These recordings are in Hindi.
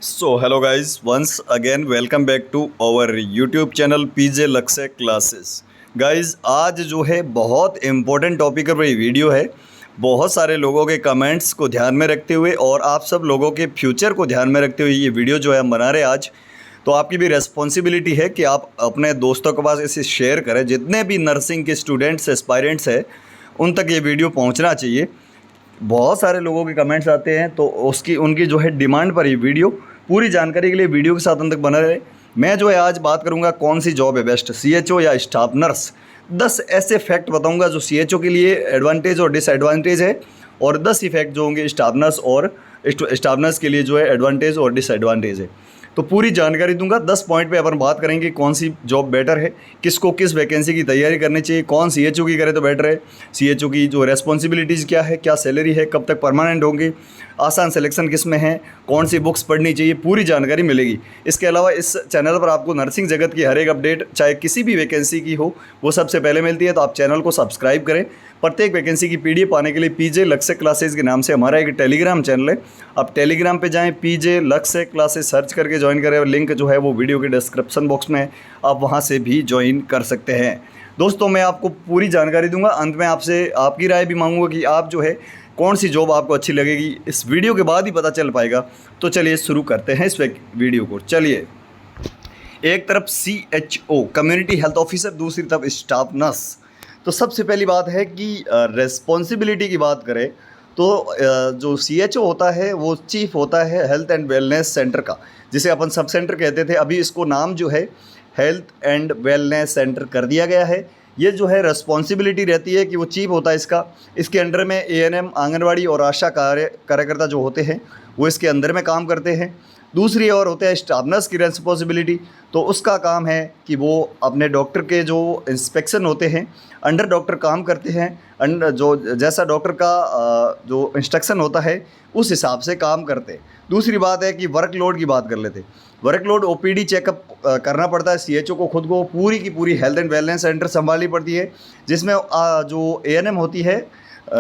So hello guys, once again welcome back to our YouTube channel PJ लक्ष्य क्लासेस। गाइज आज जो है बहुत इम्पोर्टेंट टॉपिक पर ये वीडियो है। बहुत सारे लोगों के कमेंट्स को ध्यान में रखते हुए और आप सब लोगों के फ्यूचर को ध्यान में रखते हुए ये वीडियो जो है हम बना रहे हैं आज। तो आपकी भी रेस्पॉन्सिबिलिटी है कि आप अपने दोस्तों के पास इसे शेयर करें। जितने भी नर्सिंग के स्टूडेंट्स एस्पायरेंट्स हैं उन तक ये वीडियो पहुँचना चाहिए। बहुत सारे लोगों के कमेंट्स आते हैं तो उनकी जो है डिमांड पर ये वीडियो पूरी जानकारी के लिए वीडियो के साथ अंत तक बना रहे। मैं जो है आज बात करूंगा कौन सी जॉब है बेस्ट, सीएचओ या स्टाफ नर्स। 10 ऐसे फैक्ट बताऊंगा जो सीएचओ के लिए एडवांटेज और डिसएडवांटेज है, और 10 इफेक्ट जो होंगे स्टाफ नर्स और स्टाफ नर्स के लिए जो है एडवांटेज और डिसएडवांटेज है। तो पूरी जानकारी दूंगा। 10 पॉइंट पे अपन बात करेंगे कौन सी जॉब बेटर है, किसको किस वैकेंसी की तैयारी करनी चाहिए, कौन सीएचओ की करे तो बेटर है, सीएचओ की जो रेस्पॉन्सिबिलिटीज़ क्या है, क्या सैलरी है, कब तक परमानेंट होंगे, आसान सिलेक्शन किस में है, कौन सी बुक्स पढ़नी चाहिए, पूरी जानकारी मिलेगी। इसके अलावा इस चैनल पर आपको नर्सिंग जगत की हर एक अपडेट चाहे किसी भी वैकेंसी की हो वो सबसे पहले मिलती है। तो आप चैनल को सब्सक्राइब करें। प्रत्येक वैकेंसी की पीडीएफ पाने के लिए पीजे लक्ष्य क्लासेस के नाम से हमारा एक टेलीग्राम चैनल है। आप टेलीग्राम पे जाएं, पीजे लक्ष्य क्लासेस सर्च करके ज्वाइन करें, और लिंक जो है वो वीडियो के डिस्क्रिप्शन बॉक्स में है, आप वहां से भी ज्वाइन कर सकते हैं। दोस्तों मैं आपको पूरी जानकारी दूंगा। अंत में आपसे आपकी राय भी मांगूंगा कि आप जो है कौन सी जॉब आपको अच्छी लगेगी, इस वीडियो के बाद ही पता चल पाएगा। तो चलिए शुरू करते हैं इस वीडियो को। चलिए, एक तरफ सीएचओ कम्युनिटी हेल्थ ऑफिसर, दूसरी तरफ स्टाफ नर्स। तो सबसे पहली बात है कि रेस्पॉन्सिबिलिटी की बात करें तो जो सीएचओ होता है वो चीफ होता है हेल्थ एंड वेलनेस सेंटर का, जिसे अपन सब सेंटर कहते थे। अभी इसको नाम जो है हेल्थ एंड वेलनेस सेंटर कर दिया गया है। ये जो है रेस्पॉन्सिबिलिटी रहती है कि वो चीफ होता है इसका। इसके अंडर में एएनएम, आंगनवाड़ी और आशा कार्यकर्ता जो होते हैं वो इसके अंदर में काम करते हैं। दूसरी ओर होता है स्टाफ नर्स की रेस्पॉन्सिबिलिटी। तो उसका काम है कि वो अपने डॉक्टर के जो इंस्पेक्शन होते हैं, अंडर डॉक्टर काम करते हैं, जो जैसा डॉक्टर का जो इंस्ट्रक्शन होता है उस हिसाब से काम करते हैं। दूसरी बात है कि वर्कलोड की बात कर लेते हैं। वर्कलोड ओपीडी चेकअप करना पड़ता है सीएचओ को, खुद को पूरी की पूरी हेल्थ एंड वेलनेस सेंटर संभालनी पड़ती है, जिसमें जो एएनएम होती है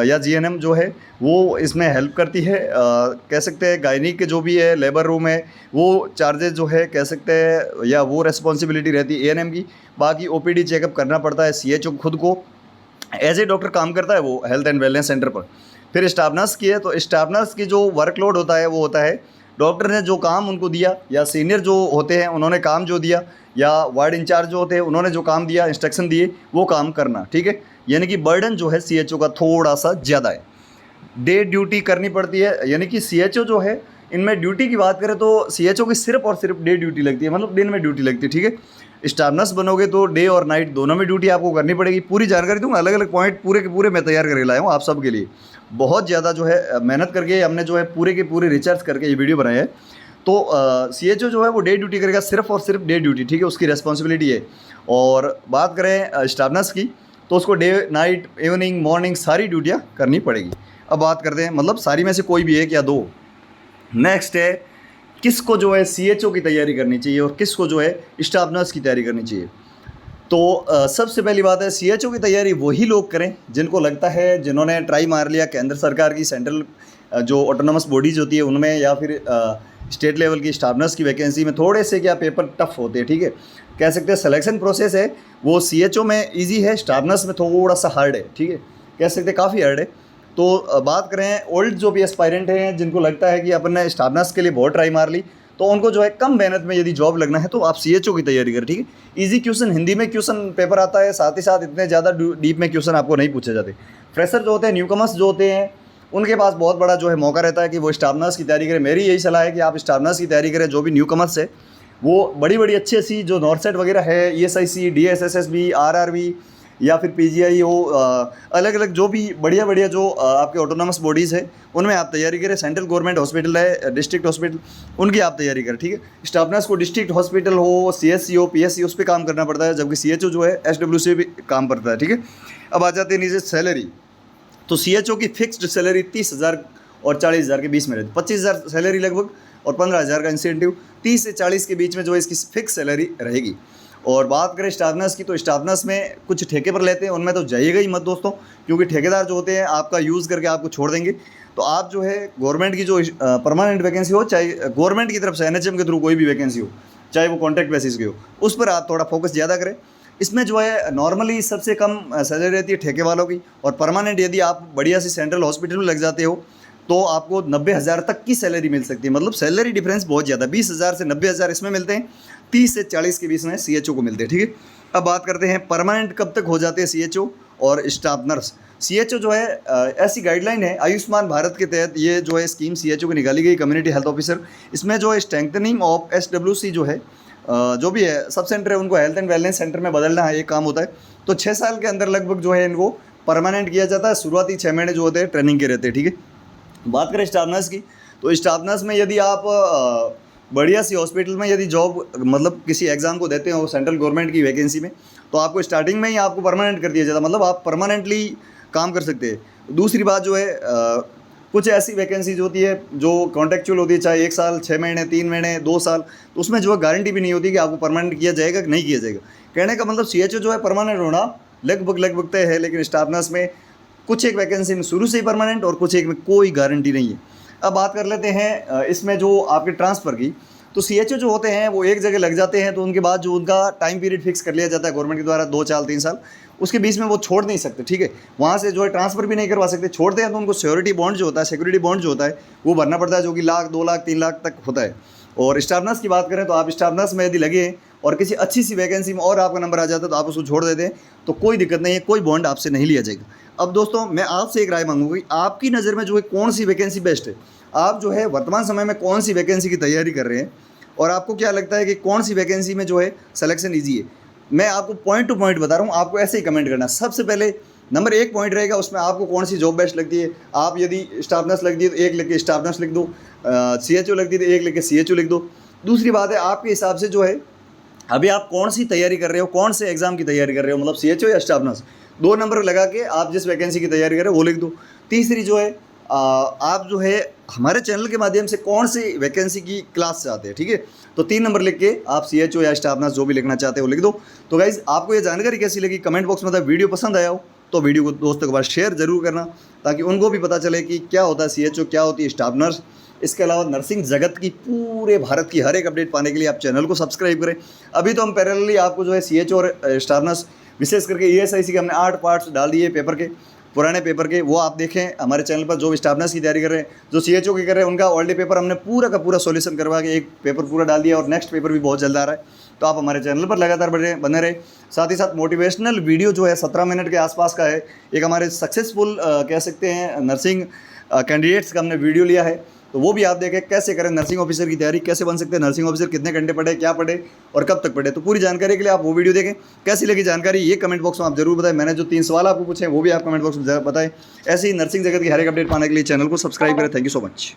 या जीएनएम जो है वो इसमें हेल्प करती है। कह सकते हैं गायनिक के जो भी है लेबर रूम है वो चार्जेस जो है कह सकते हैं, या वो रेस्पॉन्सिबिलिटी रहती है एएनएम की। बाकी ओपीडी चेकअप करना पड़ता है सीएचओ खुद को, एज ए डॉक्टर काम करता है वो हेल्थ एंड वेलनेस सेंटर पर। फिर स्टाफ नर्स की है, तो स्टाफ नर्स की जो वर्कलोड होता है वो होता है डॉक्टर ने जो काम उनको दिया, या सीनियर जो होते हैं उन्होंने काम जो दिया, या वार्ड इंचार्ज जो होते हैं उन्होंने जो काम दिया, इंस्ट्रक्शन दिए, वो काम करना। ठीक है, यानी कि बर्डन जो है सीएचओ का थोड़ा सा ज़्यादा है। डे ड्यूटी करनी पड़ती है, यानी कि सीएचओ जो है इनमें ड्यूटी की बात करें तो सीएचओ की सिर्फ और सिर्फ डे ड्यूटी लगती है, मतलब दिन में ड्यूटी लगती है। ठीक है, स्टाफ नर्स बनोगे तो डे और नाइट दोनों में ड्यूटी आपको करनी पड़ेगी। पूरी जानकारी दूंगा, अलग अलग पॉइंट पूरे के पूरे मैं तैयार करके लाया हूँ आप सबके लिए। बहुत ज़्यादा जो है मेहनत करके हमने जो है पूरे के पूरे रिसर्च करके ये वीडियो बनाया है। तो सीएचओ जो है वो डे ड्यूटी करेगा, सिर्फ और सिर्फ डे ड्यूटी। ठीक है, उसकी रेस्पॉन्सिबिलिटी है। और बात करें स्टाफ नर्स की तो उसको डे नाइट इवनिंग मॉर्निंग सारी ड्यूटियाँ करनी पड़ेगी। अब बात करते हैं, मतलब सारी में से कोई भी एक या दो। नेक्स्ट है किसको जो है सीएचओ की तैयारी करनी चाहिए और किसको जो है स्टाफ नर्स की तैयारी करनी चाहिए। तो सबसे पहली बात है सीएचओ की तैयारी वही लोग करें जिनको लगता है, जिन्होंने ट्राई मार लिया केंद्र सरकार की सेंट्रल जो ऑटोनमस बॉडीज़ होती है उनमें, या फिर स्टेट लेवल की स्टाफ नर्स की वैकेंसी में थोड़े से क्या पेपर टफ होते हैं। ठीक है, कह सकते हैं सिलेक्शन प्रोसेस है वो सीएचओ में इजी है, स्टाफ नर्स में थोड़ा सा हार्ड है। ठीक है, कह सकते हैं काफ़ी हार्ड है। तो बात करें ओल्ड जो भी एस्पायरेंट हैं जिनको लगता है कि अपन ने स्टाफ नर्स के लिए बहुत ट्राई मार ली, तो उनको जो है कम मेहनत में यदि जॉब लगना है तो आप सीएचओ की तैयारी करें। ठीक है, इजी क्वेश्चन हिंदी में क्वेश्चन पेपर आता है, साथ ही साथ इतने ज़्यादा डीप में क्वेश्चन आपको नहीं पूछे जाते। फ्रेशर जो होते हैं, न्यूकमर्स जो होते हैं, उनके पास बहुत बड़ा जो है मौका रहता है कि वो स्टाफ नर्स की तैयारी करें। मेरी यही सलाह है कि आप स्टाफ नर्स की तैयारी करें। जो भी न्यूकमर्स है वो बड़ी बड़ी अच्छी जो नॉर्सेट वगैरह है, ईएसआईसी, डीएसएसएसबी, आरआरबी या फिर पीजीआई हो, अलग अलग जो भी बढ़िया जो आपके ऑटोनमस बॉडीज़ है उनमें आप तैयारी करें। सेंट्रल गवर्नमेंट हॉस्पिटल है, डिस्ट्रिक्ट हॉस्पिटल, उनकी आप तैयारी करें। ठीक है, स्टाफ नर्स को डिस्ट्रिक्ट हॉस्पिटल हो, सीएससी हो, पीएससी, उस पर काम करना पड़ता है, जबकि सीएचओ जो है एसडब्ल्यूसी भी काम करता है। ठीक है, अब आ जाते हैं नीचे सैलरी। तो सीएचओ की फिक्स्ड सैलरी 30,000 और 40,000 के बीच में रहती है। 25,000 सैलरी लगभग और 15,000 का इंसेंटिव, 30 से 40 के बीच में जो है इसकी फिक्स सैलरी रहेगी। और बात करें स्टाफ नर्स की तो स्टाफ नर्स में कुछ ठेके पर लेते हैं, उनमें तो जाइएगा ही मत दोस्तों, क्योंकि ठेकेदार जो होते हैं आपका यूज़ करके आपको छोड़ देंगे। तो आप जो है गवर्नमेंट की जो परमानेंट वैकेंसी हो, चाहे गवर्नमेंट की तरफ से NHM के थ्रू कोई भी वैकेंसी हो, चाहे वो कॉन्ट्रैक्ट बेसिस की हो, उस पर आप थोड़ा फोकस ज़्यादा करें। इसमें जो है नॉर्मली सबसे कम सैलरी रहती है ठेके वालों की, और परमानेंट यदि आप बढ़िया सी सेंट्रल हॉस्पिटल में लग जाते हो तो आपको 90,000 तक की सैलरी मिल सकती है। मतलब सैलरी डिफरेंस बहुत ज़्यादा, 20,000 से 90,000 इसमें मिलते हैं, 30 से 40 के बीच में CHO को मिलते हैं, ठीक है। अब बात करते हैं परमानेंट कब तक हो जाते हैं CHO और स्टाफ नर्स। CHO जो है ऐसी गाइडलाइन है आयुष्मान भारत के तहत, ये जो है स्कीम CHO की निकाली गई, कम्युनिटी हेल्थ ऑफिसर। इसमें जो है स्ट्रेंथनिंग ऑफ SWC जो है जो भी है सब सेंटर है उनको हेल्थ एंड वेलनेस सेंटर में बदलना है, एक काम होता है। तो 6 साल के अंदर लगभग जो है इनको परमानेंट किया जाता है। शुरुआती 6 महीने जो होते हैं ट्रेनिंग के रहते हैं, ठीक है। बात करें स्टाफ नर्स की, तो स्टाफ नर्स में यदि आप बढ़िया सी हॉस्पिटल में यदि जॉब मतलब किसी एग्ज़ाम को देते हो सेंट्रल गवर्नमेंट की वैकेंसी में, तो आपको स्टार्टिंग में ही आपको परमानेंट कर दिया जाता है, मतलब आप परमानेंटली काम कर सकते हैं। दूसरी बात जो है कुछ ऐसी वैकेंसीज होती है जो कॉन्ट्रेक्चुअल होती है, चाहे 1 साल, 6 महीने, 3 महीने, 2 साल, तो उसमें जो है गारंटी भी नहीं होती कि आपको परमानेंट किया जाएगा कि नहीं किया जाएगा। कहने का मतलब CHO जो है परमानेंट होना लगभग तय है, लेकिन स्टाफ नर्स में कुछ एक वैकेंसी में शुरू से ही परमानेंट और कुछ एक में कोई गारंटी नहीं है। अब बात कर लेते हैं इसमें जो आपके ट्रांसफ़र की, तो CHO जो होते हैं वो एक जगह लग जाते हैं तो उनके बाद जो उनका टाइम पीरियड फिक्स कर लिया जाता है गवर्नमेंट के द्वारा, 2 साल 3 साल, उसके बीच में वो छोड़ नहीं सकते, ठीक है। वहाँ से जो है ट्रांसफ़र भी नहीं करवा सकते। छोड़ते हैं तो उनको सिक्योरिटी बॉन्ड जो होता है, सिक्योरिटी बॉन्ड जो होता है वो भरना पड़ता है, जो कि 1 लाख 2 लाख 3 लाख तक होता है। और स्टाफ नर्स की बात करें तो आप स्टाफ नर्स में यदि लगे हैं और किसी अच्छी सी वैकेंसी में और आपका नंबर आ जाता है तो आप उसको छोड़ देते हैं तो कोई दिक्कत नहीं है, कोई बॉन्ड आपसे नहीं लिया जाएगा। अब दोस्तों मैं आपसे एक राय मांगूंगी, आपकी नज़र में जो है कौन सी वैकेंसी बेस्ट है? आप जो है वर्तमान समय में कौन सी वैकेंसी की तैयारी कर रहे हैं और आपको क्या लगता है कि कौन सी वैकेंसी में जो है सिलेक्शन ईजी है? मैं आपको पॉइंट टू पॉइंट बता रहा हूँ, आपको ऐसे ही कमेंट करना। सबसे पहले नंबर 1 पॉइंट रहेगा, उसमें आपको कौन सी जॉब बेस्ट लगती है। आप यदि स्टाफ नर्स लगती है तो 1 लिख के स्टाफ नर्स लिख दो, CHO लगती है तो 1 लिख के CHO लिख दो। दूसरी बात है आपके हिसाब से जो है अभी आप कौन सी तैयारी कर रहे हो, कौन से एग्ज़ाम की तैयारी कर रहे हो, मतलब CHO या स्टाफ नर्स, 2 नंबर लगा के आप जिस वैकेंसी की तैयारी कर रहे हो वो लिख दो। तीसरी जो है आप जो है हमारे चैनल के माध्यम से कौन सी वैकेंसी की क्लास चाहते हैं, ठीक है, तो 3 नंबर लिख के आप CHO या स्टाफ नर्स जो भी लिखना चाहते हो लिख दो। तो गाइज़ आपको ये जानकारी कैसी लगी कमेंट बॉक्स में बताओ। वीडियो पसंद आया हो तो वीडियो को दोस्तों के पास शेयर जरूर करना, ताकि उनको भी पता चले कि क्या होता है CHO, क्या होती है स्टाफ नर्स। इसके अलावा नर्सिंग जगत की पूरे भारत की हर एक अपडेट पाने के लिए आप चैनल को सब्सक्राइब करें। अभी तो हम पैरेलली आपको जो है CHO और स्टाफ नर्स विशेष करके ESIC के हमने 8 पार्ट्स डाल दिए पेपर के, पुराने पेपर के, वो आप देखें हमारे चैनल पर। जो स्टाफ नर्स की तैयारी कर रहे हैं, जो CHO की कर रहे हैं, उनका ऑलरेडी पेपर हमने पूरा का पूरा सॉल्यूशन करवा के एक पेपर पूरा डाल दिया और नेक्स्ट पेपर भी बहुत जल्द आ रहा है। तो आप हमारे चैनल पर लगातार बने रहे। साथ ही साथ मोटिवेशनल वीडियो जो है 17 मिनट के आसपास का है, एक हमारे सक्सेसफुल कह सकते हैं नर्सिंग कैंडिडेट्स का हमने वीडियो लिया है, तो वो भी आप देखें कैसे करें नर्सिंग ऑफिसर की तैयारी, कैसे बन सकते हैं नर्सिंग ऑफिसर, कितने घंटे पढ़े, क्या पढ़े और कब तक पढ़े। तो पूरी जानकारी के लिए आप वो वीडियो देखें। कैसी लगी जानकारी ये कमेंट बॉक्स में आप जरूर बताएं। मैंने जो 3 सवाल आपको पूछे हैं वो भी आप कमेंट बॉक्स में बताएं। ऐसे ही नर्सिंग जगत की हर एक अपडेट पाने के लिए चैनल को सब्सक्राइब करें। Thank you so much.